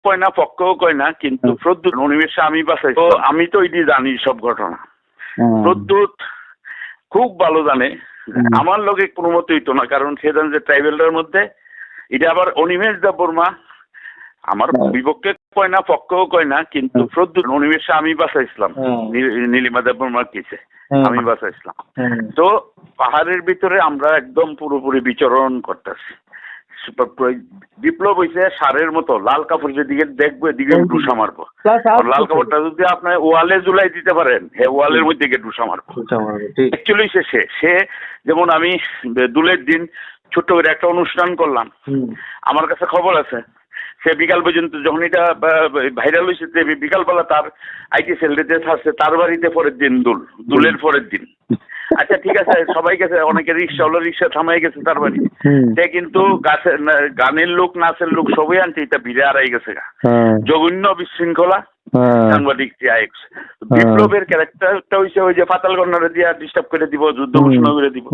কয় না, পক্ষও কয় না, কিন্তু প্রদ্যুৎ উনিমেষে আমি বাসাই, তো আমি তো এটি জানি সব ঘটনা। প্রদ্যুৎ খুব ভালো জানে, আমার লোকে কোনো মতে হইতো না, কারণ সে জানে যে ট্রাইবেলটার মধ্যে এটা আবার অনিমেষ দেববর্মা আমার বিপক্ষে কয় না, পক্ষও কয় না, কিন্তু প্রদ্যুৎ উনিমেষে আমি বাঁচাইছিলাম নীলিমা দেববর্মার কেসে, আমি বাঁচাইছিলাম। তো পাহাড়ের ভিতরে আমরা একদম পুরোপুরি বিচরণ করতেছি। বিপ্লব হয়েছে সারের মতো, লাল কাপড় যেদিকে দেখবো এদিকে ডুসা মারবো। লাল কাপড়টা যদি আপনার ওয়ালে ঝুলাই দিতে পারেন, ওয়ালের মধ্যে গিয়ে ডুসা মারবো। অ্যাকচুয়ালি সে যেমন আমি দুলের দিন ছোট্ট করে একটা অনুষ্ঠান করলাম, আমার কাছে খবর আছে সে বিকাল পর্যন্ত, যখন এটা ভাইরাল হয়েছে বিকালবেলা তার আইটি সেলটিতে থাকছে, তার বাড়িতে পরের দিন দুলের পরের দিন। আচ্ছা ঠিক আছে, সবাই গেছে, অনেকে রিক্সা হলো, রিক্সা থামাই গেছে তার বাড়ি, সে কিন্তু গানের লোক নাচের লোক সবই আনছে, এটা ভিড়ে আড়াই গেছে গা, জঘন্য বিশৃঙ্খলা সাংবাদিক। বিপ্লবের ক্যারেক্টারটা হয়েছে ওই যে পাতাল কর্নারে দিয়া ডিস্টার্ব করে দিব, যুদ্ধ ঘোষণা করে দিব।